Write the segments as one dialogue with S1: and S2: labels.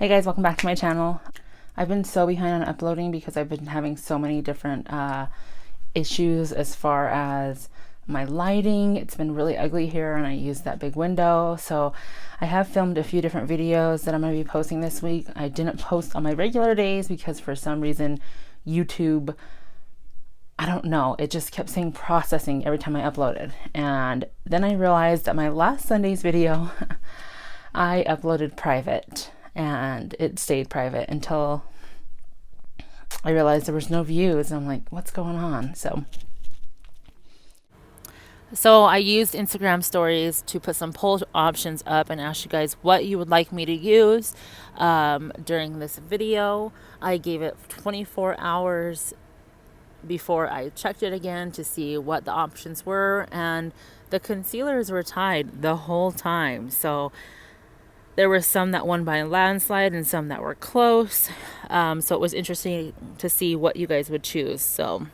S1: Hey guys, welcome back to my channel. I've been so behind on uploading because I've been having so many different issues as far as my lighting. It's been really ugly here and I use that big window. So I have filmed a few different videos that I'm going to be posting this week. I didn't post on my regular days because for some reason YouTube, I don't know, it just kept saying processing every time I uploaded. And then I realized that my last Sunday's video I uploaded private and it stayed private until I realized there was no views. I'm like, what's going on? So I used Instagram stories to put some poll options up and ask you guys what you would like me to use during this video. I gave it 24 hours before I checked it again to see what the options were, and the concealers were tied the whole time. So there were some that won by a landslide and some that were close. So it was interesting to see what you guys would choose. So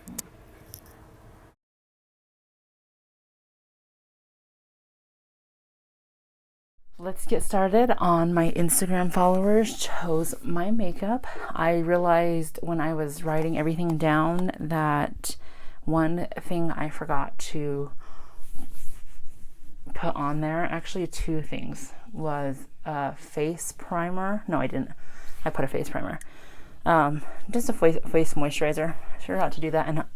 S1: let's get started. On my Instagram followers chose my makeup. I realized when I was writing everything down that one thing I forgot to put on there, actually two things, was a face primer. No, I didn't. I put a face primer. Just a face moisturizer. I forgot to do that,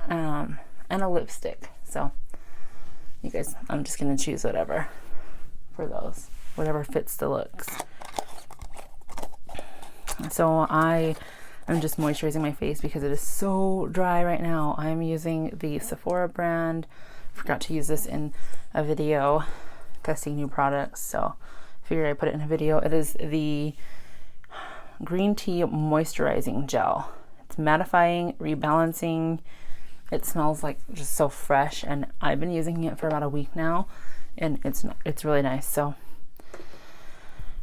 S1: and a lipstick. So you guys, I'm just gonna choose whatever for those, whatever fits the looks. So I'm just moisturizing my face because it is so dry right now. I'm using the Sephora brand. Forgot to use this in a video testing new products, so I figured I'd put it in a video. It is the green tea moisturizing gel. It's mattifying, rebalancing. It smells like just so fresh, and I've been using it for about a week now, and it's really nice. So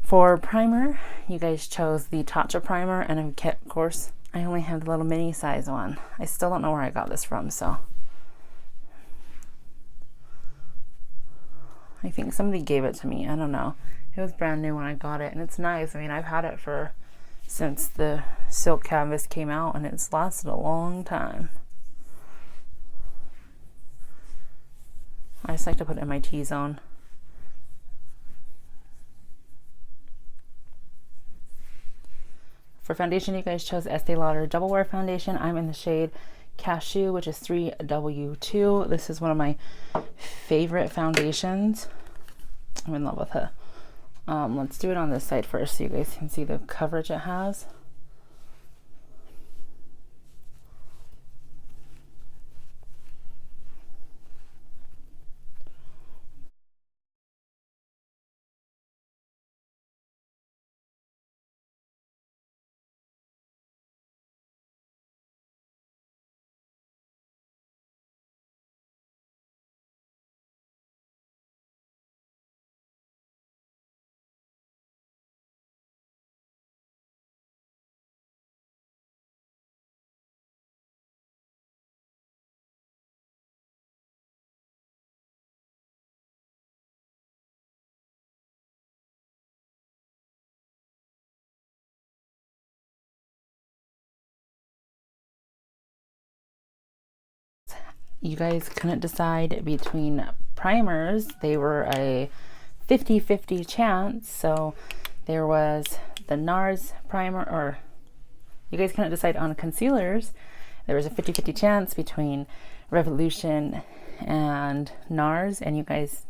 S1: for primer, you guys chose the Tatcha primer, and of course I only have the little mini size one. I still don't know where I got this from, so I think somebody gave it to me. I don't know. It was brand new when I got it, and it's nice. I mean, I've had it since the silk canvas came out, and it's lasted a long time. I just like to put it in my T-zone. For foundation, you guys chose Estee Lauder Double Wear Foundation. I'm in the shade Cashew, which is 3W2. This is one of my favorite foundations. I'm in love with it. Let's do it on this side first so you guys can see the coverage it has. You guys couldn't decide between primers. They were a 50-50 chance. So there was the NARS primer, or you guys couldn't decide on concealers. There was a 50-50 chance between Revolution and NARS, and you guys,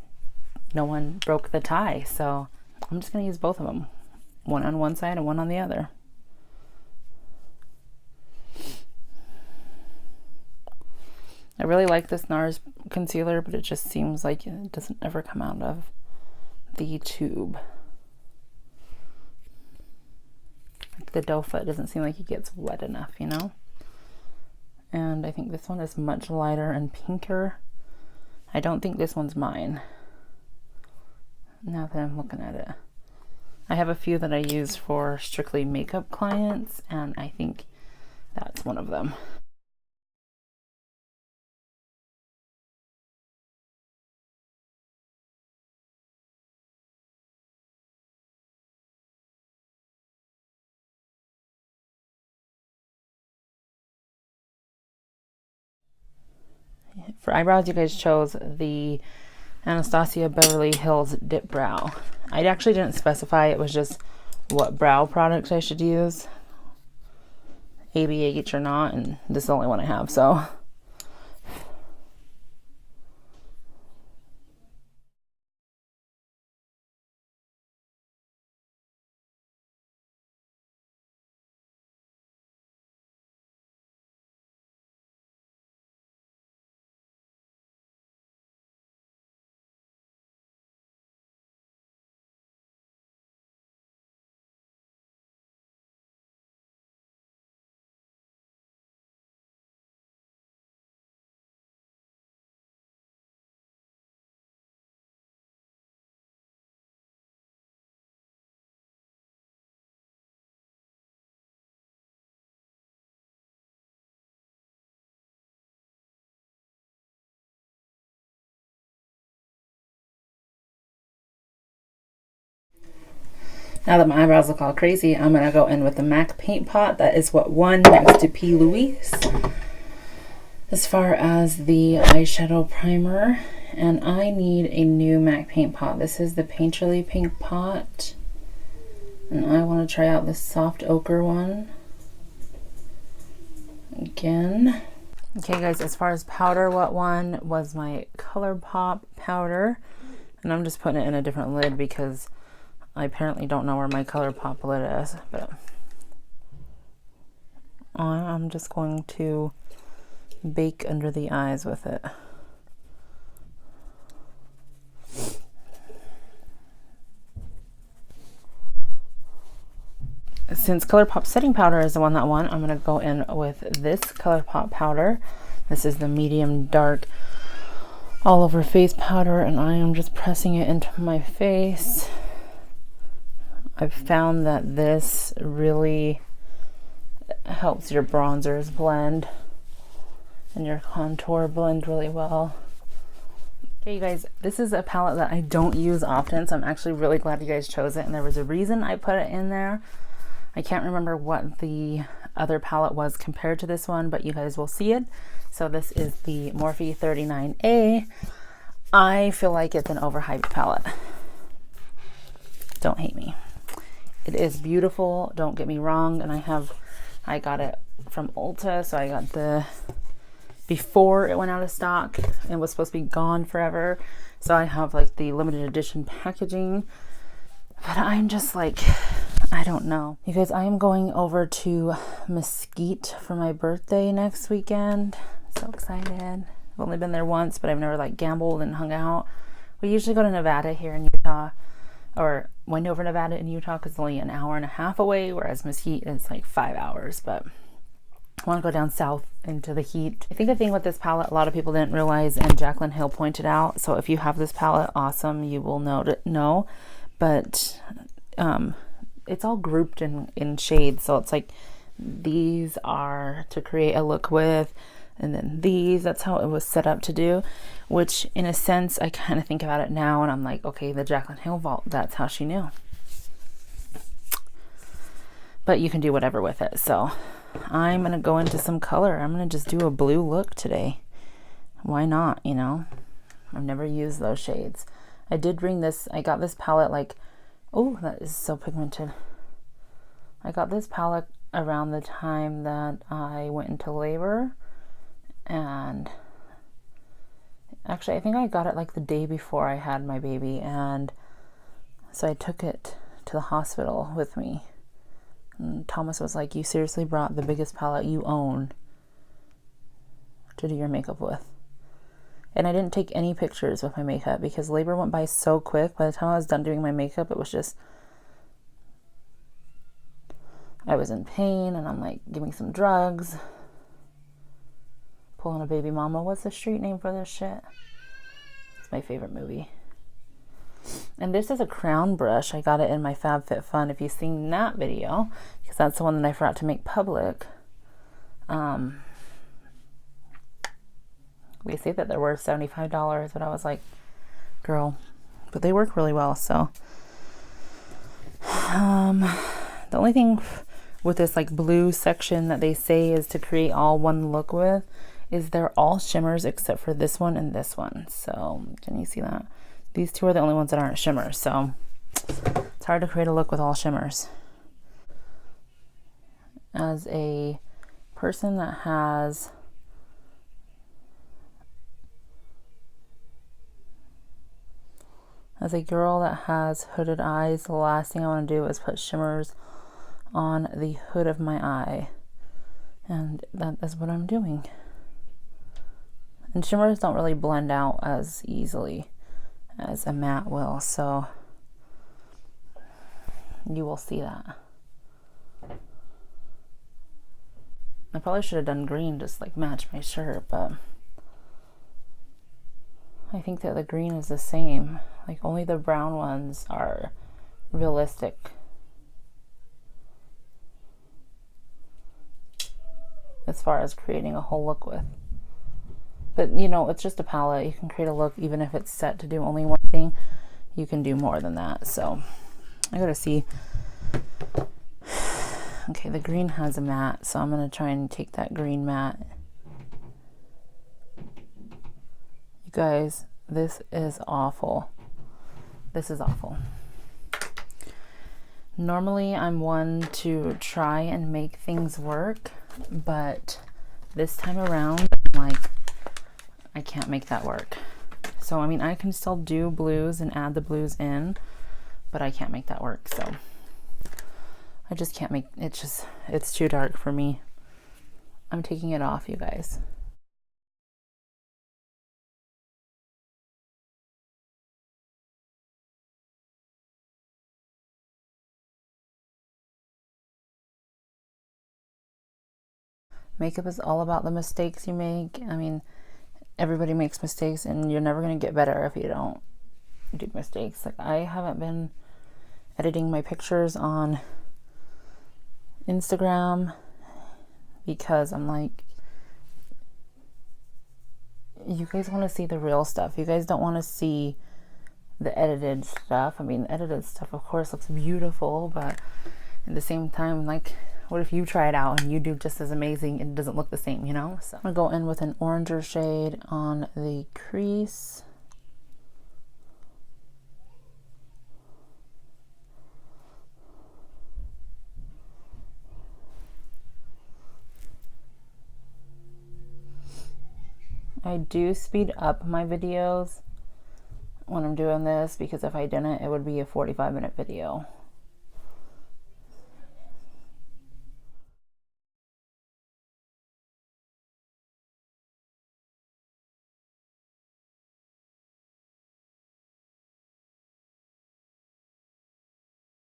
S1: no one broke the tie. So I'm just gonna use both of them, one on one side and one on the other. I really like this NARS concealer, but it just seems like it doesn't ever come out of the tube. Like the doe foot doesn't seem like it gets wet enough, you know? And I think this one is much lighter and pinker. I don't think this one's mine, now that I'm looking at it. I have a few that I use for strictly makeup clients, and I think that's one of them. For eyebrows, you guys chose the Anastasia Beverly Hills Dip Brow. I actually didn't specify, it was just what brow product I should use, ABH or not, and this is the only one I have, so. Now that my eyebrows look all crazy, I'm going to go in with the MAC paint pot. That is what won next to P. Louise as far as the eyeshadow primer. And I need a new MAC paint pot. This is the Painterly pink pot. And I want to try out this soft ochre one again. Okay guys, as far as powder, what won was my ColourPop powder. And I'm just putting it in a different lid because I apparently don't know where my ColourPop lid is, but I'm just going to bake under the eyes with it. Since ColourPop setting powder is the one that won, I'm going to go in with this ColourPop powder. This is the medium dark all over face powder, and I am just pressing it into my face. I've found that this really helps your bronzers blend and your contour blend really well. Okay, you guys, this is a palette that I don't use often, so I'm actually really glad you guys chose it, and there was a reason I put it in there. I can't remember what the other palette was compared to this one, but you guys will see it. So this is the Morphe 39A. I feel like it's an overhyped palette. Don't hate me. It is beautiful, don't get me wrong, and I got it from Ulta, so I got the before it went out of stock and was supposed to be gone forever. So I have like the limited edition packaging, but I'm just like, I don't know. You guys, I am going over to Mesquite for my birthday next weekend. So excited. I've only been there once, but I've never like gambled and hung out. We usually go to Nevada here in Utah, or Wendover, Nevada in Utah, because it's only an hour and a half away, whereas Mesquite is like 5 hours, but I want to go down south into the heat. I think the thing with this palette, a lot of people didn't realize, and Jaclyn Hill pointed out, so if you have this palette, awesome, you will know, but it's all grouped in shades, so it's like these are to create a look with, and then these, that's how it was set up to do, which in a sense I kind of think about it now and I'm like, okay, the Jaclyn Hill vault, that's how she knew. But you can do whatever with it. So I'm gonna go into some color. I'm gonna just do a blue look today. Why not, you know? I've never used those shades. I did bring this, I got this palette like, oh, that is so pigmented. I got this palette around the time that I went into labor, and actually I think I got it like the day before I had my baby, and so I took it to the hospital with me, and Thomas was like, you seriously brought the biggest palette you own to do your makeup with? And I didn't take any pictures with my makeup because labor went by so quick. By the time I was done doing my makeup, it was just, I was in pain, and I'm like, give me some drugs. Pulling a baby mama. What's the street name for this shit? It's my favorite movie. And this is a crown brush. I got it in my FabFitFun. If you've seen that video, because that's the one that I forgot to make public. We say that they're worth $75, but I was like, girl, but they work really well. So the only thing with this like blue section that they say is to create all one look with is they're all shimmers except for this one and this one. So can you see that? These two are the only ones that aren't shimmers. So it's hard to create a look with all shimmers. As a person that has as a girl that has hooded eyes, the last thing I want to do is put shimmers on the hood of my eye. And that is what I'm doing. And shimmers don't really blend out as easily as a matte will, so you will see that. I probably should have done green, just like match my shirt, but I think that the green is the same. Like only the brown ones are realistic. As far as creating a whole look with. But you know, it's just a palette. You can create a look even if it's set to do only one thing. You can do more than that. So I gotta see. Okay, the green has a matte, so I'm gonna try and take that green matte. You guys, this is awful. This is awful. Normally I'm one to try and make things work, but this time around, like, I can't make that work. So I mean, I can still do blues and add the blues in, but I can't make that work. So I just can't make it. It's too dark for me. I'm taking it off, you guys. Makeup is all about the mistakes you make. I mean, everybody makes mistakes, and you're never going to get better if you don't do mistakes. Like, I haven't been editing my pictures on Instagram because I'm like, you guys want to see the real stuff. You guys don't want to see the edited stuff. I mean, the edited stuff, of course, looks beautiful, but at the same time, like, what if you try it out and you do just as amazing and it doesn't look the same, you know? So I'm gonna go in with an oranger shade on the crease. I do speed up my videos when I'm doing this, because if I didn't, it would be a 45-minute video.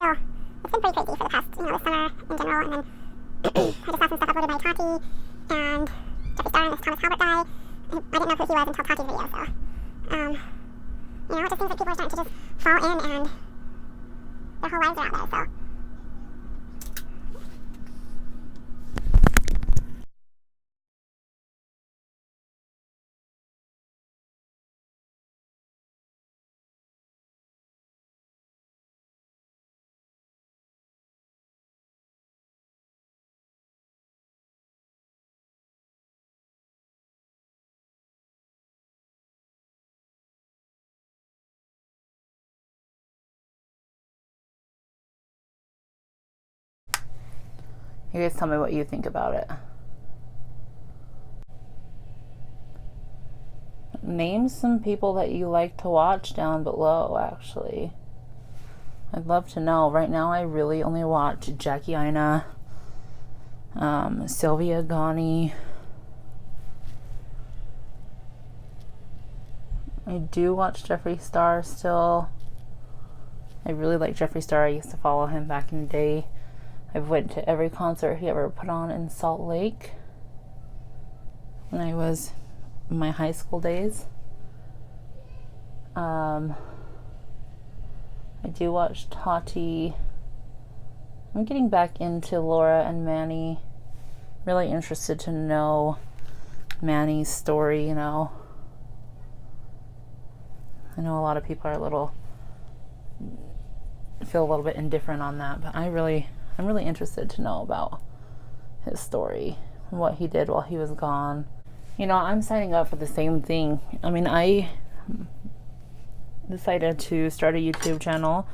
S2: So it's been pretty crazy for the past, the summer in general, and then I just saw some stuff uploaded by Tati and Jeffree Star and this Thomas Halbert guy. I didn't know who he was until Tati's video, so it just seems like people are starting to just fall in and their whole lives are out there, so.
S1: You guys tell me what you think about it. Name some people that you like to watch down below, actually. I'd love to know. Right now, I really only watch Jackie Aina, Sylvia Ghani. I do watch Jeffree Star still. I really like Jeffree Star. I used to follow him back in the day. I've went to every concert he ever put on in Salt Lake when I was in my high school days. I do watch Tati. I'm getting back into Laura and Manny. Really interested to know Manny's story, I know a lot of people are feel a little bit indifferent on that, but I'm really interested to know about his story and what he did while he was gone. You know, I'm signing up for the same thing. I mean, I decided to start a YouTube channel.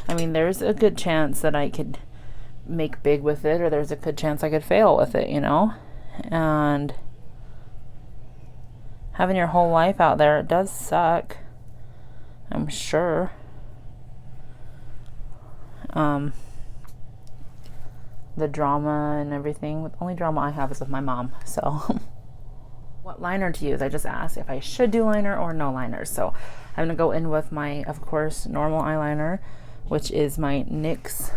S1: I mean, there's a good chance that I could make big with it, or there's a good chance I could fail with it, you know? And having your whole life out there, it does suck, I'm sure. The drama and everything, the only drama I have is with my mom, so. What liner to use? I just asked if I should do liner or no liner. So I'm gonna go in with my, of course, normal eyeliner, which is my NYX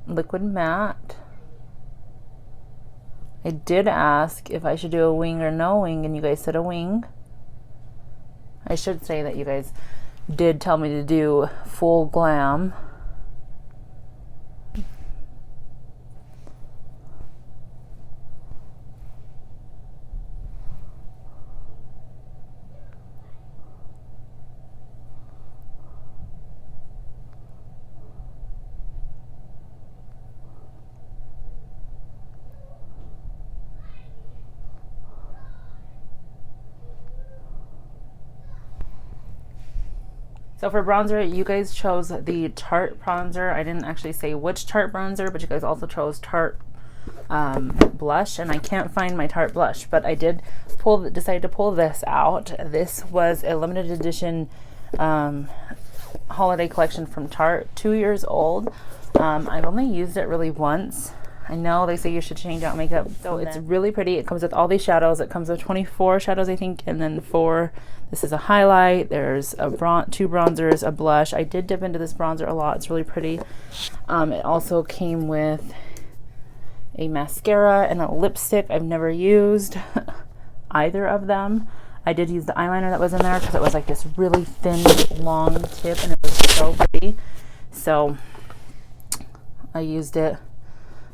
S1: Liquid Matte. I did ask if I should do a wing or no wing, and you guys said a wing. I should say that you guys did tell me to do full glam. So for bronzer, you guys chose the Tarte bronzer. I didn't actually say which Tarte bronzer, but you guys also chose Tarte blush, and I can't find my Tarte blush, but I did decide to pull this out. This was a limited edition holiday collection from Tarte, 2 years old. I've only used it really once. I know they say you should change out makeup, so it's really pretty. It comes with all these shadows. It comes with 24 shadows, I think, and then 4. This is a highlight. There's a 2 bronzers, a blush. I did dip into this bronzer a lot. It's really pretty. It also came with a mascara and a lipstick. I've never used either of them. I did use the eyeliner that was in there because it was like this really thin, long tip, and it was so pretty. So I used it.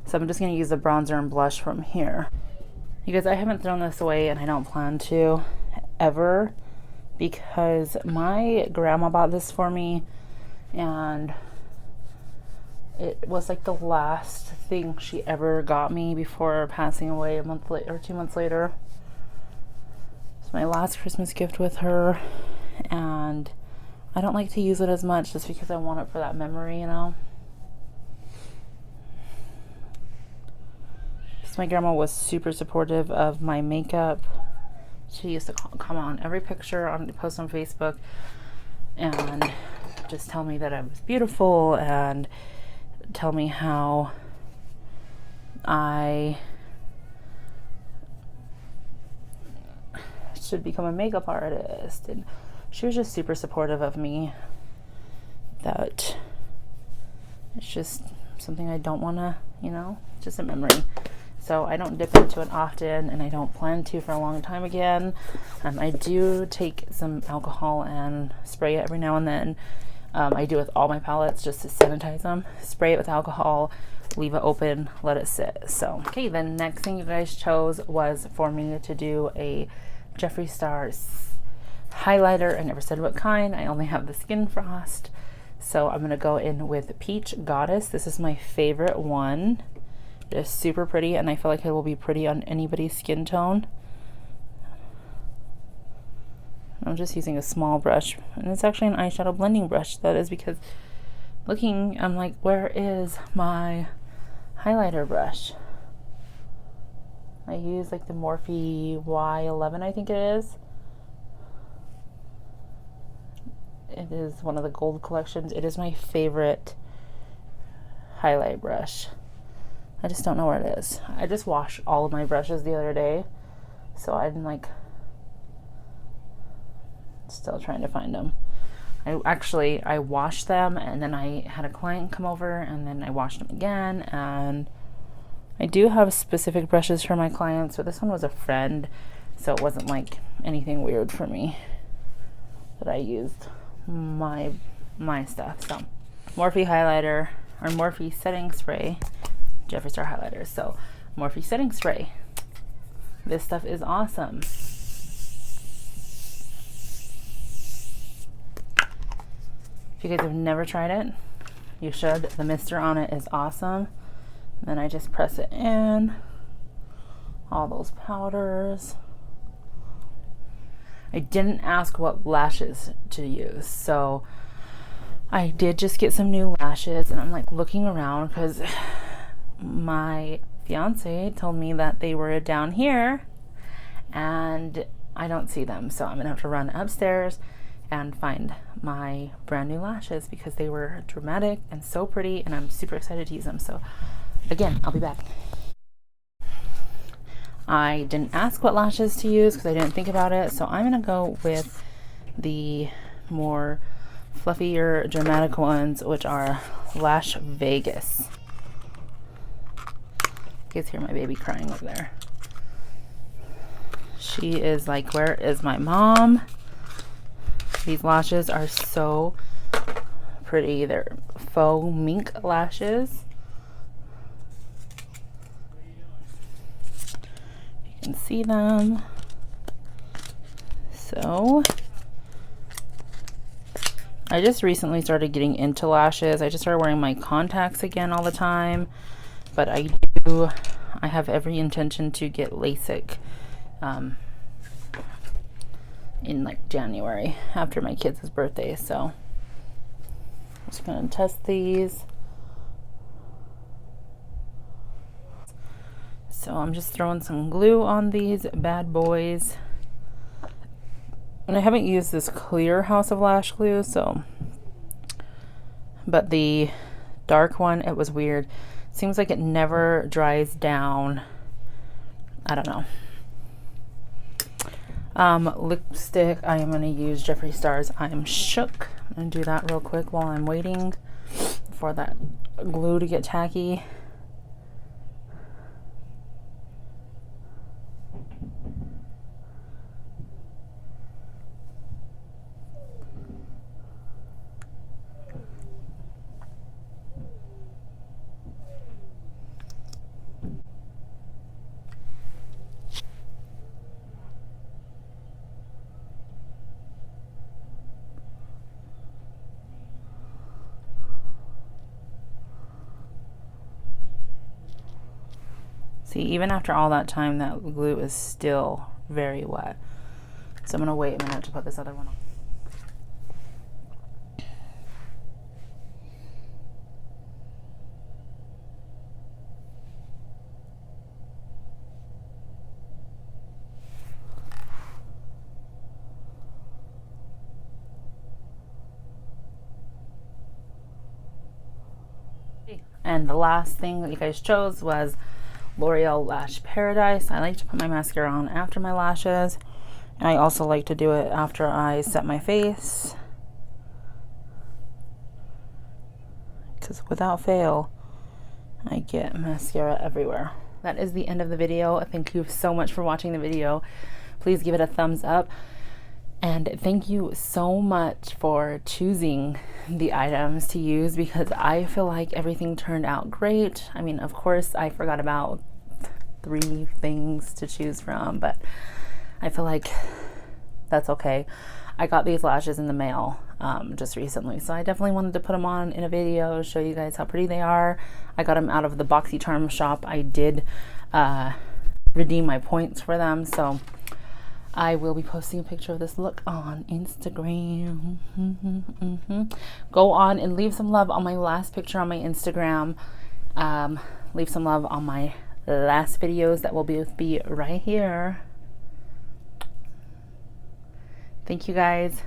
S1: So I'm just going to use the bronzer and blush from here. You guys, I haven't thrown this away, and I don't plan to ever, because my grandma bought this for me, and it was like the last thing she ever got me before passing away a month later or 2 months later. It's my last Christmas gift with her, and I don't like to use it as much just because I want it for that memory, you know. My grandma was super supportive of my makeup. She used to come on every picture post on Facebook and just tell me that I was beautiful and tell me how I should become a makeup artist, and she was just super supportive of me. That it's just something I don't want to, you know, just a memory. So I don't dip into it often, and I don't plan to for a long time again. I do take some alcohol and spray it every now and then. I do with all my palettes just to sanitize them. Spray it with alcohol, leave it open, let it sit. So, okay, the next thing you guys chose was for me to do a Jeffree Star highlighter. I never said what kind. I only have the Skin Frost. So I'm going to go in with Peach Goddess. This is my favorite one. It is super pretty, and I feel like it will be pretty on anybody's skin tone. I'm just using a small brush, and it's actually an eyeshadow blending brush. That is because looking, I'm like, where is my highlighter brush? I use like the Morphe Y11, I think it is. It is one of the gold collections. It is my favorite highlight brush. I just don't know where it is. I just washed all of my brushes the other day, so I'm like still trying to find them. I washed them, and then I had a client come over, and then I washed them again. And I do have specific brushes for my clients, but this one was a friend, so it wasn't like anything weird for me that I used my stuff. So Morphe highlighter, or Morphe setting spray, Jeffree Star highlighters. So Morphe setting spray. This stuff is awesome. If you guys have never tried it, you should. The mister on it is awesome. And then I just press it in all those powders. I didn't ask what lashes to use, so I did just get some new lashes, and I'm like looking around because my fiance told me that they were down here and I don't see them, so I'm gonna have to run upstairs and find my brand new lashes because they were dramatic and so pretty, and I'm super excited to use them. So again, I'll be back. I didn't ask what lashes to use because I didn't think about it, so I'm gonna go with the more fluffier, dramatic ones, which are Lash Vegas. You guys hear my baby crying over there. She is like, where is my mom? These lashes are so pretty. They're faux mink lashes. You can see them. So I just recently started getting into lashes. I just started wearing my contacts again all the time, but I have every intention to get LASIK in like January after my kids' birthday. So I'm just gonna test these. So I'm just throwing some glue on these bad boys. And I haven't used this clear House of Lash glue, so, but the dark one, it was weird. Seems like it never dries down. I don't know. Lipstick, I am going to use Jeffree Star's I Am Shook. I'm going to do that real quick while I'm waiting for that glue to get tacky. See, even after all that time, that glue is still very wet. So I'm going to wait a minute to put this other one on. And the last thing that you guys chose was L'Oreal Lash Paradise. I like to put my mascara on after my lashes, and I also like to do it after I set my face, because without fail I get mascara everywhere. That is the end of the video. Thank you so much for watching the video. Please give it a thumbs up, and thank you so much for choosing the items to use, because I feel like everything turned out great. I mean, of course I forgot about 3 things to choose from, but I feel like that's okay. I got these lashes in the mail just recently, so I definitely wanted to put them on in a video, show you guys how pretty they are. I got them out of the BoxyCharm shop. I did redeem my points for them, so I will be posting a picture of this look on Instagram. Go on and leave some love on my last picture on my Instagram. Leave some love on my last videos that will be right here. Thank you guys.